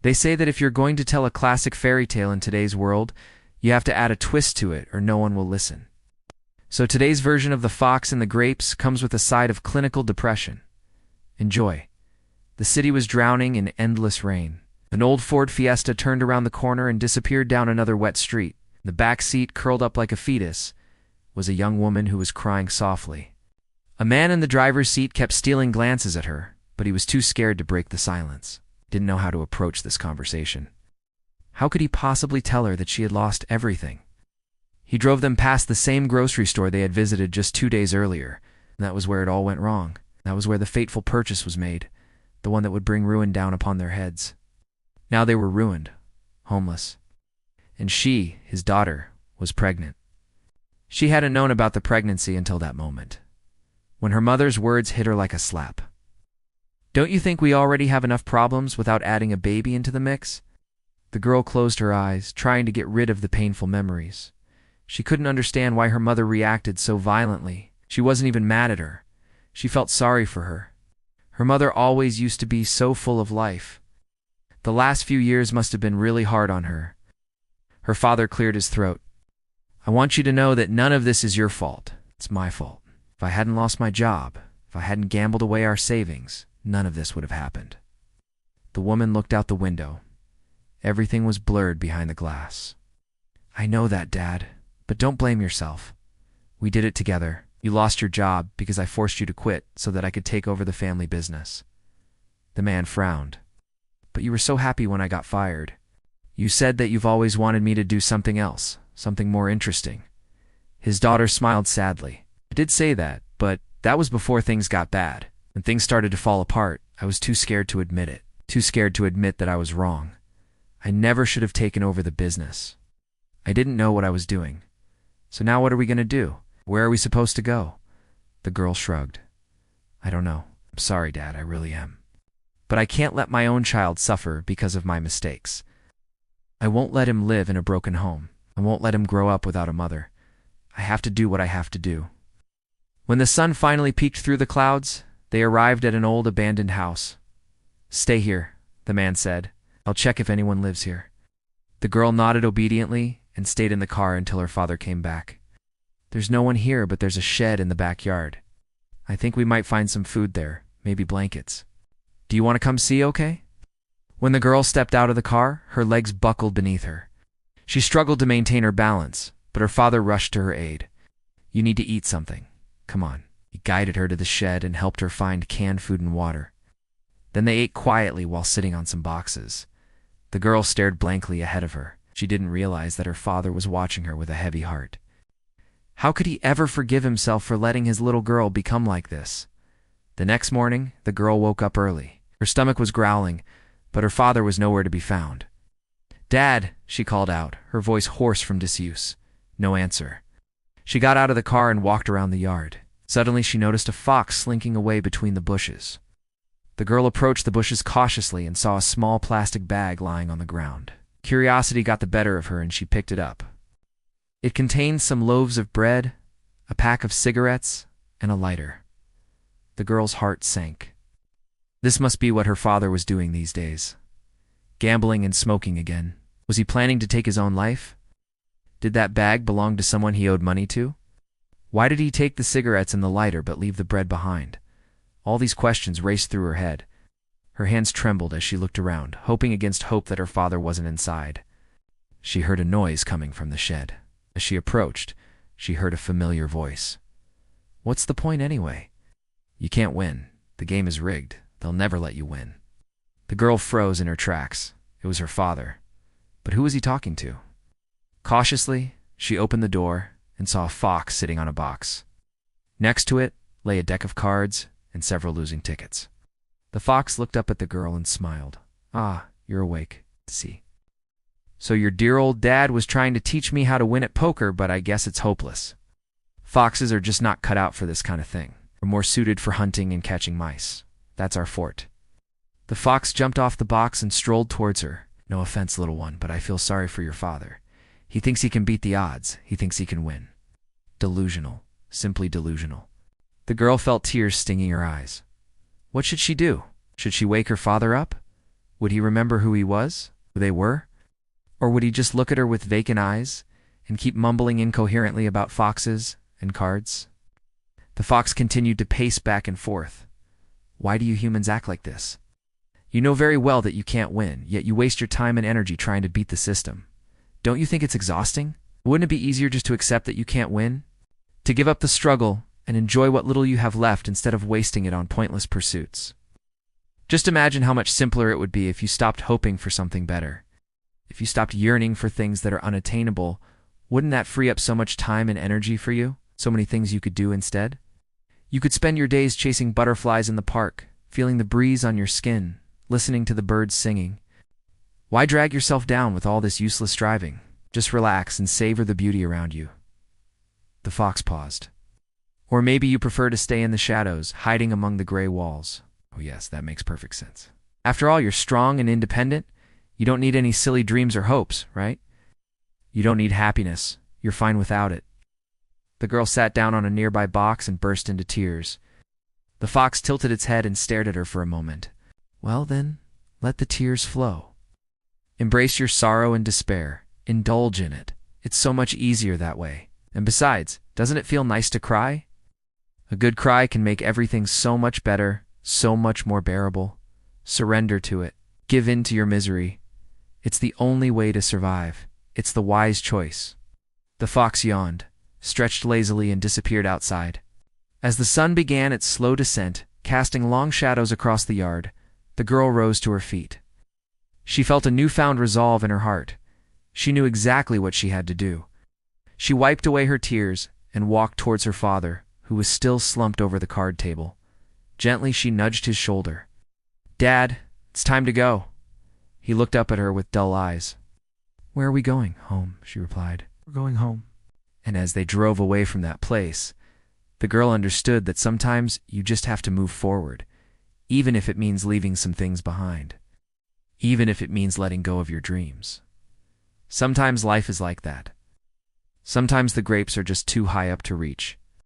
They say that if you're going to tell a classic fairy tale in today's world, you have to add a twist to it or no one will listen. So today's version of The Fox and the Grapes comes with a side of clinical depression. Enjoy. The city was drowning in endless rain. An old Ford Fiesta turned around the corner and disappeared down another wet street. The back seat, curled up like a fetus, was a young woman who was crying softly. A man in the driver's seat kept stealing glances at her, but he was too scared to break the silence. Didn't know how to approach this conversation. How could he possibly tell her that she had lost everything? He drove them past the same grocery store they had visited just 2 days earlier, and that was where it all went wrong. That was where the fateful purchase was made, the one that would bring ruin down upon their heads. Now they were ruined, homeless. And she, his daughter, was pregnant. She hadn't known about the pregnancy until that moment, when her mother's words hit her like a slap. Don't you think we already have enough problems without adding a baby into the mix? The girl closed her eyes, trying to get rid of the painful memories. She couldn't understand why her mother reacted so violently. She wasn't even mad at her. She felt sorry for her. Her mother always used to be so full of life. The last few years must have been really hard on her. Her father cleared his throat. I want you to know that none of this is your fault. It's my fault. If I hadn't lost my job, if I hadn't gambled away our savings, none of this would have happened. The woman looked out the window. Everything was blurred behind the glass. I know that, Dad, but don't blame yourself. We did it together. You lost your job because I forced you to quit so that I could take over the family business. The man frowned. But you were so happy when I got fired. You said that you've always wanted me to do something else, something more interesting. His daughter smiled sadly. I did say that, but that was before things got bad. When things started to fall apart, I was too scared to admit it. Too scared to admit that I was wrong. I never should have taken over the business. I didn't know what I was doing. So now what are we going to do? Where are we supposed to go? The girl shrugged. I don't know. I'm sorry, Dad, I really am. But I can't let my own child suffer because of my mistakes. I won't let him live in a broken home. I won't let him grow up without a mother. I have to do what I have to do. When the sun finally peeked through the clouds, they arrived at an old abandoned house. Stay here, the man said. I'll check if anyone lives here. The girl nodded obediently and stayed in the car until her father came back. There's no one here, but there's a shed in the backyard. I think we might find some food there, maybe blankets. Do you want to come see, okay? When the girl stepped out of the car, her legs buckled beneath her. She struggled to maintain her balance, but her father rushed to her aid. You need to eat something. Come on. He guided her to the shed and helped her find canned food and water. Then they ate quietly while sitting on some boxes. The girl stared blankly ahead of her. She didn't realize that her father was watching her with a heavy heart. How could he ever forgive himself for letting his little girl become like this? The next morning, the girl woke up early. Her stomach was growling, but her father was nowhere to be found. Dad, she called out, her voice hoarse from disuse. No answer. She got out of the car and walked around the yard. Suddenly she noticed a fox slinking away between the bushes. The girl approached the bushes cautiously and saw a small plastic bag lying on the ground. Curiosity got the better of her and she picked it up. It contained some loaves of bread, a pack of cigarettes, and a lighter. The girl's heart sank. This must be what her father was doing these days. Gambling and smoking again. Was he planning to take his own life? Did that bag belong to someone he owed money to? Why did he take the cigarettes and the lighter but leave the bread behind? All these questions raced through her head. Her hands trembled as she looked around, hoping against hope that her father wasn't inside. She heard a noise coming from the shed. As she approached, she heard a familiar voice. What's the point anyway? You can't win. The game is rigged. They'll never let you win. The girl froze in her tracks. It was her father. But who was he talking to? Cautiously, she opened the door and saw a fox sitting on a box. Next to it lay a deck of cards and several losing tickets. The fox looked up at the girl and smiled. Ah, you're awake. See. So your dear old dad was trying to teach me how to win at poker, but I guess it's hopeless. Foxes are just not cut out for this kind of thing. We're more suited for hunting and catching mice. That's our fort. The fox jumped off the box and strolled towards her. No offense, little one, but I feel sorry for your father. He thinks he can beat the odds. He thinks he can win. Delusional. Simply delusional. The girl felt tears stinging her eyes. What should she do? Should she wake her father up? Would he remember who he was, who they were? Or would he just look at her with vacant eyes and keep mumbling incoherently about foxes and cards? The fox continued to pace back and forth. Why do you humans act like this? You know very well that you can't win, yet you waste your time and energy trying to beat the system. Don't you think it's exhausting? Wouldn't it be easier just to accept that you can't win? To give up the struggle and enjoy what little you have left instead of wasting it on pointless pursuits? Just imagine how much simpler it would be if you stopped hoping for something better. If you stopped yearning for things that are unattainable, wouldn't that free up so much time and energy for you? So many things you could do instead? You could spend your days chasing butterflies in the park, feeling the breeze on your skin, listening to the birds singing. Why drag yourself down with all this useless striving? Just relax and savor the beauty around you. The fox paused. Or maybe you prefer to stay in the shadows, hiding among the gray walls. Oh yes, that makes perfect sense. After all, you're strong and independent. You don't need any silly dreams or hopes, right? You don't need happiness. You're fine without it. The girl sat down on a nearby box and burst into tears. The fox tilted its head and stared at her for a moment. Well then, let the tears flow. Embrace your sorrow and despair. Indulge in it. It's so much easier that way. And besides, doesn't it feel nice to cry? A good cry can make everything so much better, so much more bearable. Surrender to it. Give in to your misery. It's the only way to survive. It's the wise choice. The fox yawned, stretched lazily, and disappeared outside. As the sun began its slow descent, casting long shadows across the yard, the girl rose to her feet. She felt a newfound resolve in her heart. She knew exactly what she had to do. She wiped away her tears and walked towards her father, who was still slumped over the card table. Gently she nudged his shoulder. "Dad, it's time to go." He looked up at her with dull eyes. "Where are we going?" "Home," she replied. "We're going home." And as they drove away from that place, the girl understood that sometimes you just have to move forward, even if it means leaving some things behind. Even if it means letting go of your dreams. Sometimes life is like that. Sometimes the grapes are just too high up to reach,